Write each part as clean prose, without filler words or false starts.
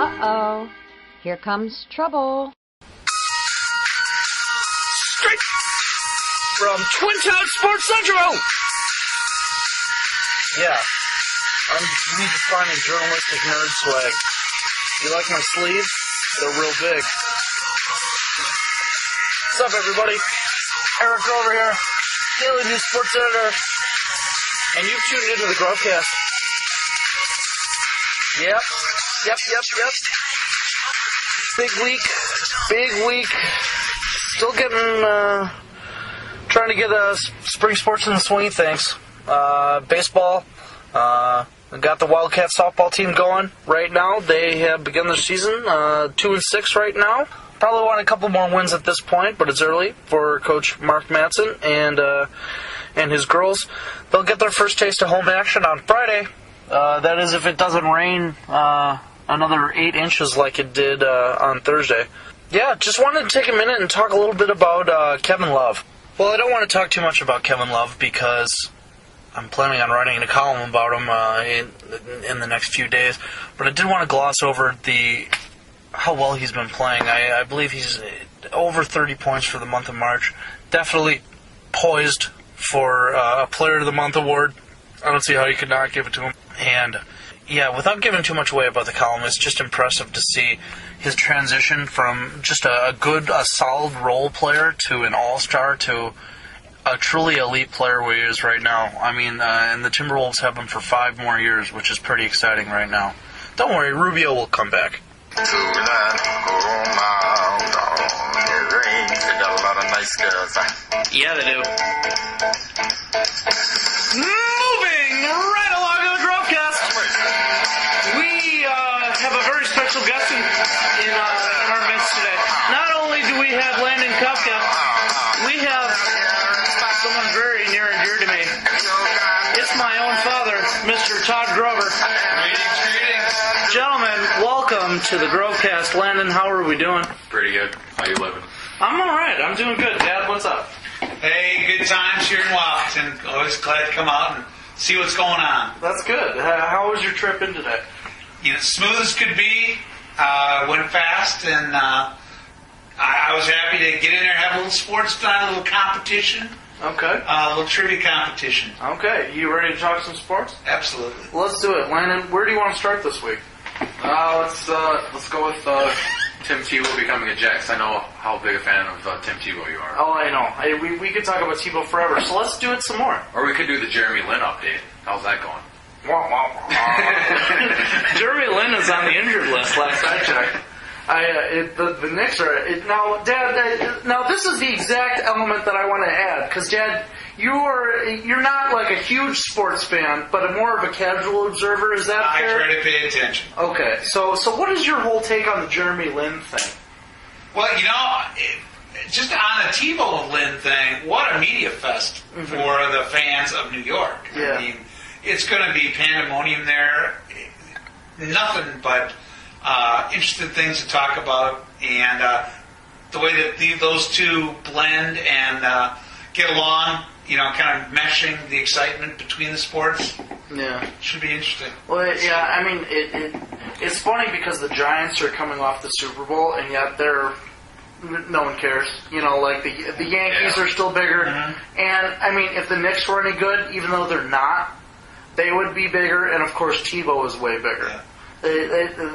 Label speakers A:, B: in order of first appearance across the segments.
A: Uh-oh. Here comes trouble.
B: Straight from Twin Town Sports Central! Yeah, I'm redefining journalistic nerd swag. You like my sleeves? They're real big. What's up, everybody? Eric over here, Daily News Sports Editor, and you've tuned into the Grovcast. Yep. Big week. Still getting, trying to get spring sports in the swing of things. Baseball, we got the Wildcat softball team going right now. They have begun their season, 2-6 right now. Probably want a couple more wins at this point, but it's early for Coach Mark Madsen and his girls. They'll get their first taste of home action on Friday. That is if it doesn't rain another 8 inches like it did on Thursday. Yeah, just wanted to take a minute and talk a little bit about Kevin Love. Well, I don't want to talk too much about Kevin Love because I'm planning on writing a column about him in the next few days. But I did want to gloss over how well he's been playing. I believe he's over 30 points for the month of March. Definitely poised for a Player of the Month award. I don't see how you could not give it to him. And, yeah, without giving too much away about the column, it's just impressive to see his transition from just a solid role player to an all-star to a truly elite player where he is right now. I mean, and the Timberwolves have him for 5 more years, which is pretty exciting right now. Don't worry, Rubio will come back. Yeah, they do. Moving right along to the Grovcast. We have a very special guest in our midst today. Not only do we have Landon Kafka, we have someone very near and dear to me. It's my own father, Mr. Todd Grover.
C: Greetings.
B: Gentlemen, welcome to the Grovcast. Landon, how are we doing?
C: Pretty good. How you living?
B: I'm alright. I'm doing good. Dad, what's up?
C: Hey, good times here in Washington. Always glad to come out and see what's going on.
B: That's good. How was your trip in today?
C: Smooth as could be. Went fast, and I was happy to get in there, have a little sports time, a little competition.
B: Okay.
C: A little trivia competition.
B: Okay. You ready to talk some sports?
C: Absolutely.
B: Let's do it. Landon, where do you want to start this week?
D: Let's go with Tim Tebow becoming a Jet, 'cause I know how big a fan of Tim Tebow you are.
B: Oh, I know. We could talk about Tebow forever, so let's do it some more.
D: Or we could do the Jeremy Lin update. How's that going?
B: Jeremy Lin is on the injured list last I checked. The Knicks are... Now, Dad, now this is the exact element that I want to add, because, Dad, you're not like a huge sports fan, but more of a casual observer. Is that fair?
C: I try to pay attention.
B: Okay, so what is your whole take on the Jeremy Lin thing?
C: Well, just on the Tebow-Lin thing, what a media fest for the fans of New York.
B: Yeah.
C: I mean, it's going to be pandemonium there. Nothing but interesting things to talk about, and the way that those two blend and get along, kind of meshing the excitement between the sports.
B: Yeah.
C: Should be interesting.
B: Well, yeah, I mean, it's funny because the Giants are coming off the Super Bowl, and yet no one cares. Like the Yankees are still bigger. Mm-hmm. And, I mean, if the Knicks were any good, even though they're not, they would be bigger, and of course Tebow is way bigger. Yeah.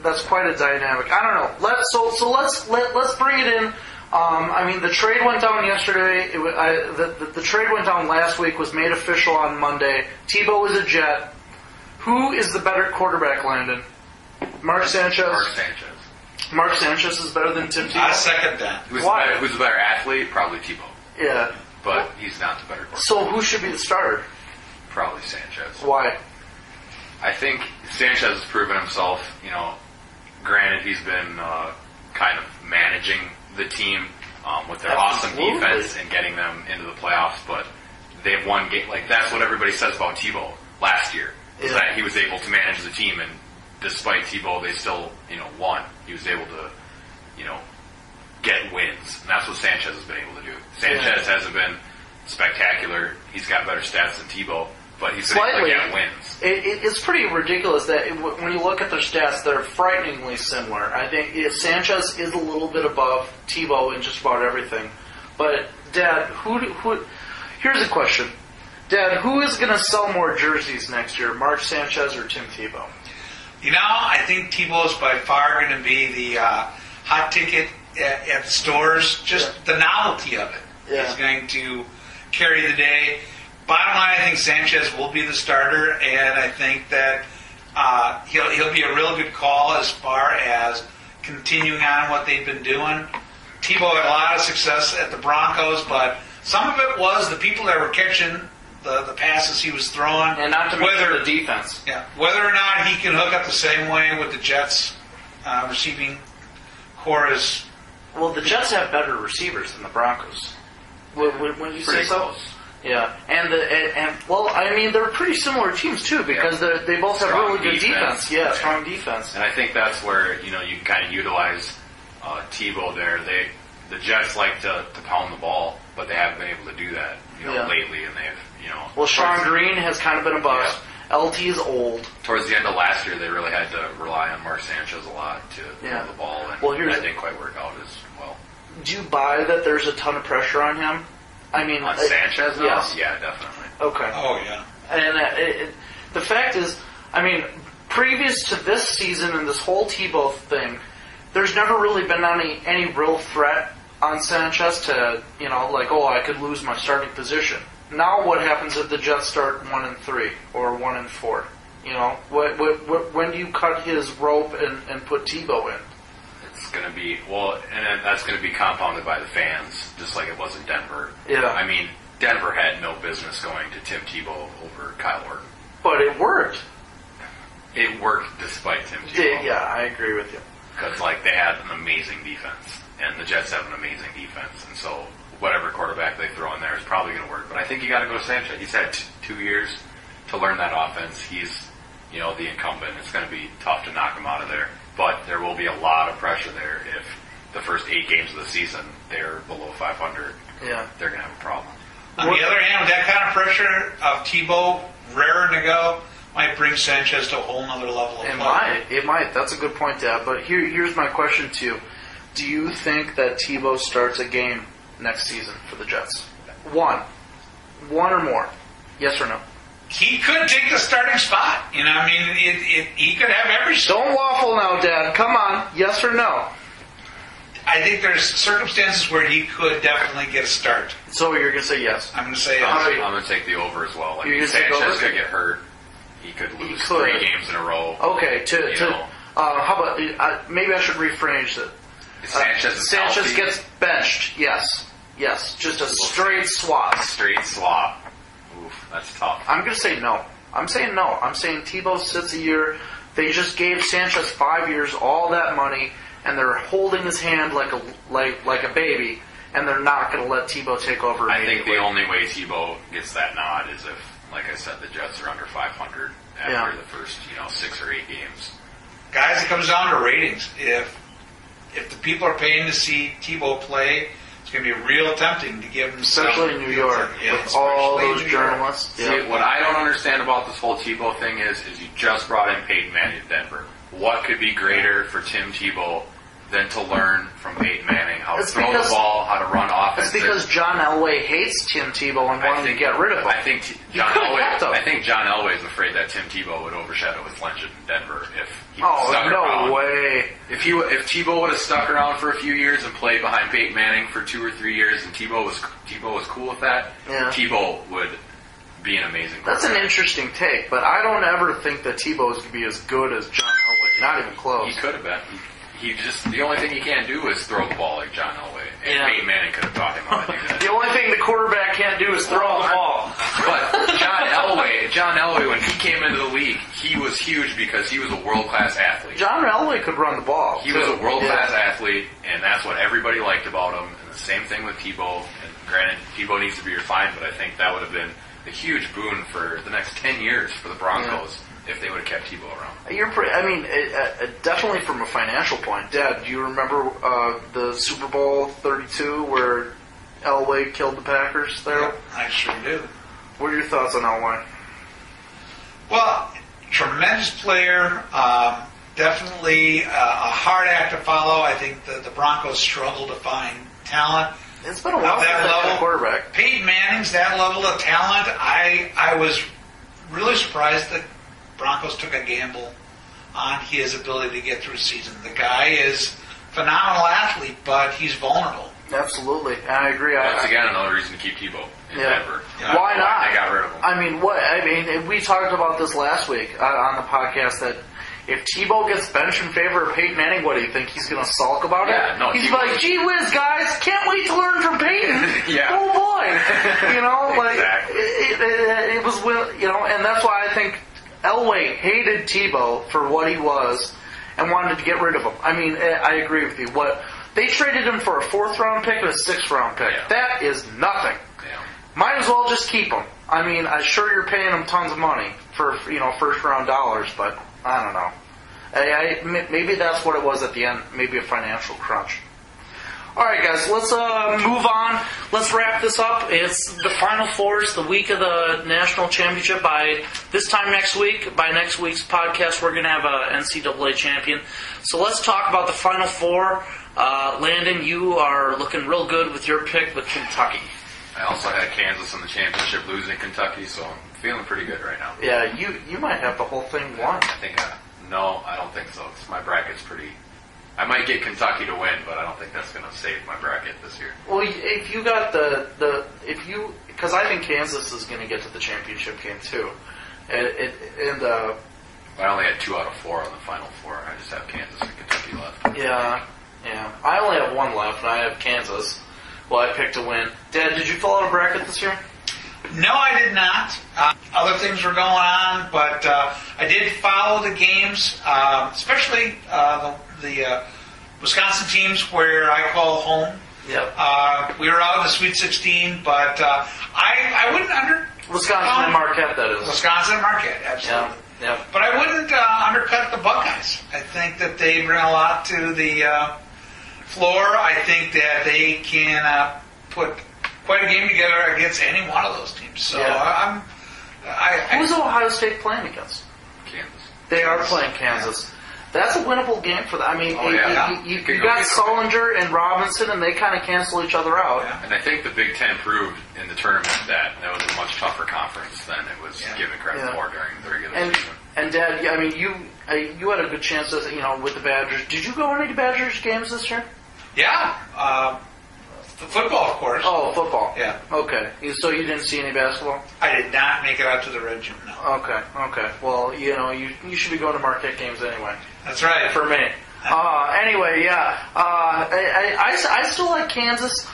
B: That's quite a dynamic. I don't know. Let's bring it in. I mean, the trade went down yesterday. The trade went down last week, was made official on Monday. Tebow is a Jet. Who is the better quarterback, Landon? Mark Sanchez? Mark Sanchez is better than Tim Tebow?
C: I second that.
B: Why?
D: Who's the better athlete? Probably Tebow.
B: Yeah.
D: But he's not the better quarterback.
B: So who should be the starter?
D: Probably Sanchez.
B: Why?
D: I think Sanchez has proven himself. Granted, he's been kind of managing the team with their awesome defense and getting them into the playoffs, but they've won game. Like, that's what everybody says about Tebow last year, is that he was able to manage the team, and despite Tebow, they still, won. He was able to, get wins, and that's what Sanchez has been able to do. Sanchez hasn't been spectacular. He's got better stats than Tebow, but he's been able to get wins.
B: It's pretty ridiculous that when you look at their stats, they're frighteningly similar. I think Sanchez is a little bit above Tebow in just about everything. But, Dad, here's a question. Dad, who is going to sell more jerseys next year, Mark Sanchez or Tim Tebow?
C: I think Tebow is by far going to be the hot ticket at the stores. Just the novelty of it is going to carry the day. Bottom line, I think Sanchez will be the starter, and I think that he'll be a real good call as far as continuing on what they've been doing. Tebow had a lot of success at the Broncos, but some of it was the people that were catching the passes he was throwing.
B: And not to mention the defense.
C: Yeah, whether or not he can hook up the same way with the Jets receiving core is...
B: Well, the Jets have better receivers than the Broncos. Wouldn't you say so?
D: Close.
B: Yeah, and they're pretty similar teams too because they both have
D: Strong
B: really good defense. Yeah, strong defense.
D: And I think that's where you can kind of utilize Tebow there. The Jets like to pound the ball, but they haven't been able to do that lately, and they've
B: Well, Sean Green has kind of been a bust. Yeah. LT is old.
D: Towards the end of last year, they really had to rely on Mark Sanchez a lot to throw the ball, and that didn't quite work out as well.
B: Do you buy that there's a ton of pressure on him? I mean,
D: on Sanchez?
B: Yes.
D: Yeah, definitely.
B: Okay.
C: Oh, yeah.
B: And the fact is, previous to this season and this whole Tebow thing, there's never really been any real threat on Sanchez to, I could lose my starting position. Now what happens if the Jets start 1-3 or 1-4? When do you cut his rope and put Tebow in?
D: It's going to be, and that's going to be compounded by the fans, just like it was in Denver.
B: Yeah.
D: Denver had no business going to Tim Tebow over Kyle Orton.
B: But it worked.
D: It worked despite Tim Tebow.
B: Yeah, I agree with you.
D: Because, they had an amazing defense, and the Jets have an amazing defense, and so whatever quarterback they throw in there is probably going to work. But I think you got to go to Sanchez. He's had 2 years to learn that offense. He's, the incumbent. It's going to be tough to knock him out of there. But there will be a lot of pressure there if the first 8 games of the season they're below 500.
B: Yeah.
D: They're going to have a problem.
C: On the other hand, with that kind of pressure of Tebow raring to go, might bring Sanchez to a whole nother level of play.
B: It might. That's a good point, Dad. But here's my question to you. Do you think that Tebow starts a game next season for the Jets? One or more. Yes or no?
C: He could take the starting spot. He could have every...
B: Don't waffle now, Dad. Come on. Yes or no?
C: I think there's circumstances where he could definitely get a start.
B: So you're going to say yes?
C: I'm going to say yes.
D: I'm going to take the over as well. Sanchez could get hurt. He could lose 3 games in a row.
B: Okay. How about... maybe I should rephrase it. Sanchez gets benched. Yes. Just a straight swap.
D: Oof, that's tough.
B: I'm going to say no. I'm saying no. I'm saying Tebow sits a year. They just gave Sanchez 5 years, all that money, and they're holding his hand like a baby, and they're not going to let Tebow take over.
D: I think the only way Tebow gets that nod is if, like I said, the Jets are under 500 after the first 6 or 8 games.
C: Guys, it comes down to ratings. If the people are paying to see Tebow play, it's going to be real tempting to give him...
B: Especially in New York, with all those journalists.
D: See, what I don't understand about this whole Tebow thing is you just brought in Peyton Manning to Denver. What could be greater for Tim Tebow than to learn from Peyton Manning how to throw the ball, how to run offense?
B: It's because John Elway hates Tim Tebow and wanted to get rid of him.
D: I think John Elway is afraid that Tim Tebow would overshadow his legend in Denver if he stuck around.
B: No way.
D: If Tebow would have stuck around for a few years and played behind Peyton Manning for 2 or 3 years, and Tebow was cool with that, Tebow would be an amazing quarterback.
B: That's an interesting take, but I don't ever think that Tebow is going to be as good as John Elway. Not even close.
D: He could have been. The only thing he can't do is throw the ball like John Elway. And Peyton Manning could have taught him how to do that.
B: The only thing the quarterback can't do is throw the ball.
D: But John Elway, when he came into the league, he was huge because he was a world-class athlete.
B: John Elway could run the ball.
D: He was a world-class athlete, and that's what everybody liked about him. And the same thing with Tebow. And granted, Tebow needs to be refined, but I think that would have been a huge boon for the next 10 years for the Broncos. If they would have kept Tebow around.
B: Definitely from a financial point. Dad, do you remember the Super Bowl 32 where Elway killed the Packers there?
C: Yeah, I sure do.
B: What are your thoughts on Elway?
C: Well, tremendous player. Definitely a hard act to follow. I think the Broncos struggle to find talent.
E: It's been a while since they've had a quarterback.
C: Peyton Manning's that level of talent. I was really surprised that Broncos took a gamble on his ability to get through the season. The guy is a phenomenal athlete, but he's vulnerable.
E: Absolutely, I agree.
D: That's again another reason to keep Tebow in Denver.
C: Yeah.
E: Why not?
D: They got rid of him.
E: I mean, we talked about this last week on the podcast that if Tebow gets benched in favor of Peyton Manning, what do you think? He's going to sulk about it?
D: Yeah, no,
E: he's
D: Tebow,
E: like, gee whiz, guys, can't wait to learn from Peyton.
D: Yeah.
E: Oh boy, like
D: Exactly.
E: it was, and that's why I think Elway hated Tebow for what he was and wanted to get rid of him. I mean, I agree with you. What they traded him for a 4th round pick and a 6th round pick.
D: Yeah.
E: That is nothing.
D: Yeah.
E: Might as well just keep him. I mean, I'm sure you're paying him tons of money for 1st round dollars, but I don't know. Maybe that's what it was at the end. Maybe a financial crunch. All right, guys, let's move on. Let's wrap this up. It's the Final Fours, the week of the national championship. By this time next week, by next week's podcast, we're going to have a NCAA champion. So let's talk about the Final Four. Landon, you are looking real good with your pick with Kentucky.
D: I also had Kansas in the championship losing Kentucky, so I'm feeling pretty good right now.
E: Yeah, you might have the whole thing won.
D: I think no, I don't think so. My bracket's pretty. I might get Kentucky to win, but I don't think that's going to save my bracket this year.
E: Well, if you got because I think Kansas is going to get to the championship game too, and
D: I only had 2 out of 4 on the Final Four. I just have Kansas and Kentucky left.
E: yeah. I only have 1 left, and I have Kansas. Well, I picked to win. Dad, did you fill out a bracket this year?
C: No, I did not. Other things were going on, but I did follow the games, especially the Wisconsin teams where I call home.
E: Yep.
C: We were out in the Sweet 16, but I wouldn't
E: Wisconsin and Marquette, that is.
C: Wisconsin and Marquette, absolutely.
E: Yeah.
C: But I wouldn't undercut the Buckeyes. I think that they bring a lot to the floor. I think that they can put quite a game together against any one of those teams. So
E: Who's Ohio State playing against?
D: Kansas.
E: They are playing Kansas. That's a winnable game for them. I mean, you got Sullinger and Robinson, and they kind of cancel each other out.
C: Yeah.
D: And I think the Big Ten proved in the tournament that was a much tougher conference than it was given credit for during the regular season.
E: And Dad, I mean, you had a good chance, with the Badgers. Did you go to any Badgers games this year?
C: Yeah. The football, of course.
E: Oh, football.
C: Yeah.
E: Okay. So you didn't see any basketball?
C: I did not make it out to the Red Gym, no.
E: Okay. Well, you should be going to Marquette games anyway.
C: That's right.
E: For me. Anyway, yeah. I still like Kansas.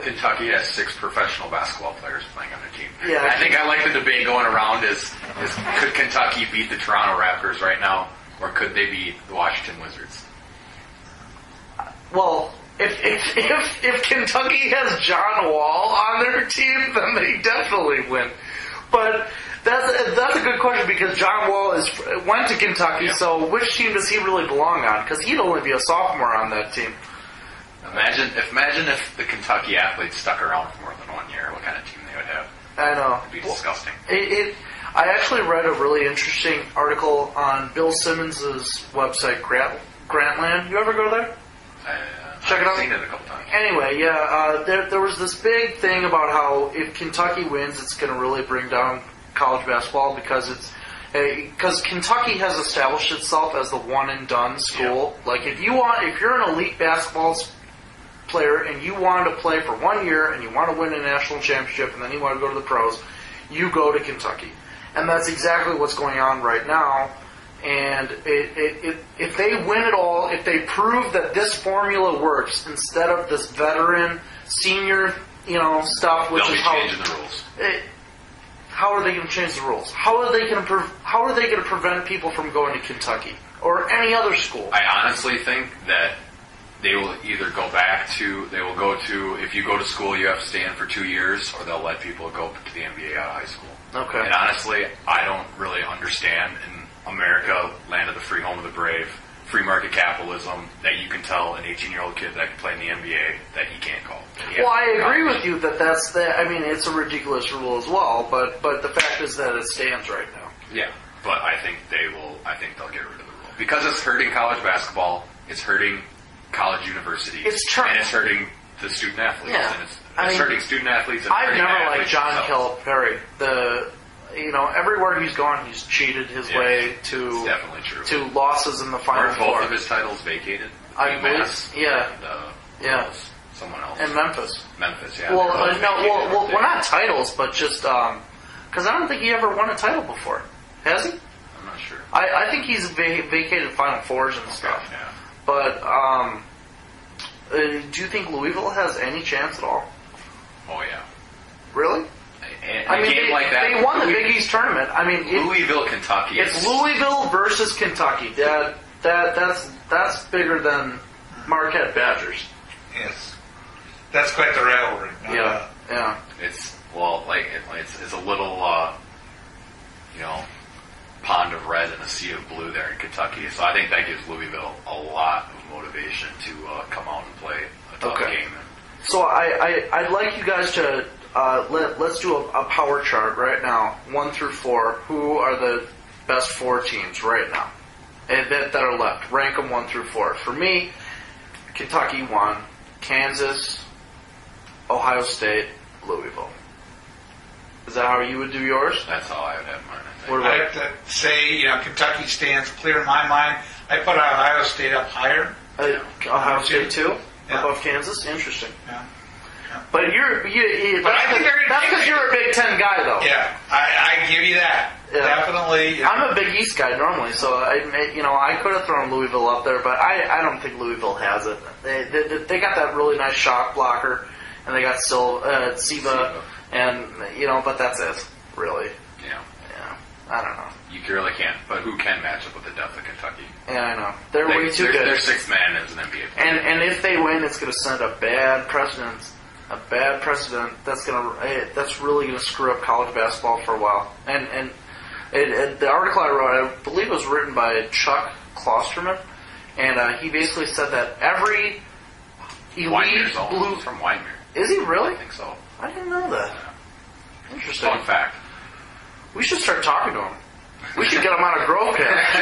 D: Kentucky has 6 professional basketball players playing on their team.
E: Yeah,
D: I think I like the debate going around is could Kentucky beat the Toronto Raptors right now, or could they beat the Washington Wizards?
E: Well, if Kentucky has John Wall on their team, then they definitely win. But that's a good question because John Wall went to Kentucky.
D: Yep.
E: So which team does he really belong on? Because he'd only be a sophomore on that team.
D: Imagine if the Kentucky athletes stuck around for more than 1 year, what kind of team they would have.
E: I know.
D: It'd be disgusting.
E: I actually read a really interesting article on Bill Simmons' website, Grantland. You ever go there? Check it out.
D: I've seen it a couple times.
E: Anyway, there was this big thing about how if Kentucky wins, it's going to really bring down college basketball because Kentucky has established itself as the one and done school. Yeah. Like if you're an elite basketball player and you want to play for 1 year and you want to win a national championship and then you want to go to the pros, you go to Kentucky, and that's exactly what's going on right now. And if they win it all, if they prove that this formula works instead of this veteran senior, stuff, which is
D: changing the rules.
E: How are they going to change the rules? How are they going to prevent people from going to Kentucky or any other school?
D: I honestly think that they will either go if you go to school, you have to stay in for 2 years, or they'll let people go to the NBA out of high school.
E: Okay.
D: And honestly, I don't really understand in America, land of the free, home of the brave, free market capitalism that you can tell an 18-year-old kid that can play in the NBA that he can't call.
E: Well, I agree with you that it's a ridiculous rule as well, but the fact is that it stands right now.
D: Yeah, but I think they'll get rid of the rule. Because it's hurting college basketball, it's hurting college universities, and it's hurting the student athletes.
E: Yeah.
D: And it's hurting student athletes. And
E: I've never liked John Calipari. Everywhere he's gone, he's cheated his way to
D: definitely true.
E: To losses in the Final
D: Aren't
E: Four.
D: both of his titles vacated?
E: I believe, yeah.
D: And, someone else.
E: And Memphis.
D: Yeah.
E: Well, not titles, but just because I don't think he ever won a title before. Has he?
D: I'm not sure.
E: I think he's vacated Final Fours and stuff.
D: Yeah.
E: But do you think Louisville has any chance at all?
D: Oh yeah.
E: Really?
D: Game like that,
E: they won the Big East tournament.
D: Louisville, Kentucky.
E: It's Louisville versus Kentucky. That's bigger than Marquette Badgers.
C: Yes, that's quite the rivalry.
E: Yeah.
D: It's a little pond of red and a sea of blue there in Kentucky. So I think that gives Louisville a lot of motivation to come out and play a tough game.
E: So I'd like you guys to let's do a power chart right now, 1 through 4. Who are the best 4 teams right now that are left? Rank them 1 through 4. For me, Kentucky 1, Kansas, Ohio State, Louisville. Is that how you would do yours?
D: That's how I would have mine, I think.
C: I have to say, Kentucky stands clear in my mind. I put Ohio State up higher.
E: Ohio State too? Yeah. Above Kansas? Interesting.
C: Yeah.
E: But that's because you're a Big Ten guy, though.
C: Yeah, I give you that. Yeah. Definitely.
E: I'm a Big East guy normally, so I could have thrown Louisville up there, but I don't think Louisville has it. They got that really nice shot blocker, and they got Siva, and but that's it, really.
D: Yeah.
E: I don't know.
D: You really can't. But who can match up with the depth of Kentucky?
E: Yeah, I know. They're way too good.
D: Their sixth man is an NBA player.
E: And if they win, it's going to set a bad precedent. That's really going to screw up college basketball for a while. And the article I wrote, I believe it was written by Chuck Klosterman, and he basically said that every elite blue
D: from Wyoming.
E: Is he really?
D: I think so.
E: I didn't know that.
D: Yeah.
E: Interesting.
D: Fun fact.
E: We should start talking to him. We should get him on a Grovcast.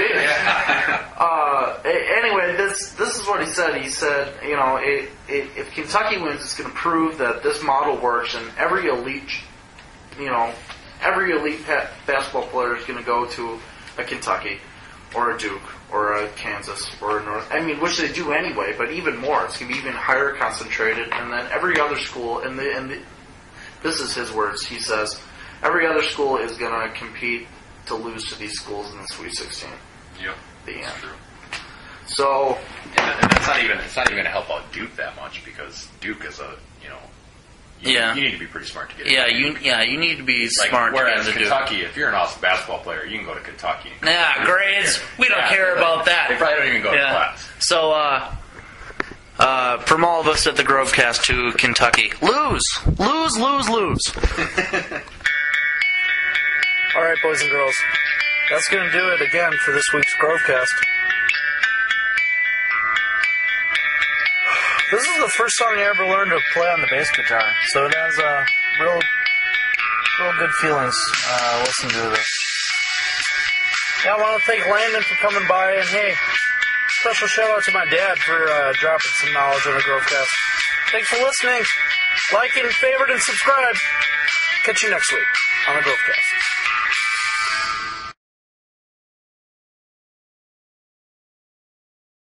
E: Anyway, this is what he said. He said, if Kentucky wins, it's going to prove that this model works, and every elite basketball player is going to go to a Kentucky or a Duke or a Kansas or a North. Which they do anyway, but even more. It's going to be even higher concentrated, and then every other school, and this is his words. He says, every other school is going to compete to lose to these schools in the Sweet 16.
D: Yep.
E: The end.
D: That's true.
E: So,
D: and it's not even going to help out Duke that much, because Duke is you need to be pretty smart to get in.
E: You need to be smart.
D: Whereas Kentucky, if you're an awesome basketball player, you can go to Kentucky.
E: Grades. We don't care about that.
D: They probably don't even go to class.
E: So, from all of us at the Grovecast to Kentucky, lose. All right, boys and girls, that's going to do it again for this week's Grovecast. This is the first song I ever learned to play on the bass guitar, so it has real good feelings listening to this. Yeah, I want to thank Landon for coming by, and hey, special shout out to my dad for dropping some knowledge on the Grovecast. Thanks for listening. Like and favorite and subscribe. Catch you next week on the Grovecast.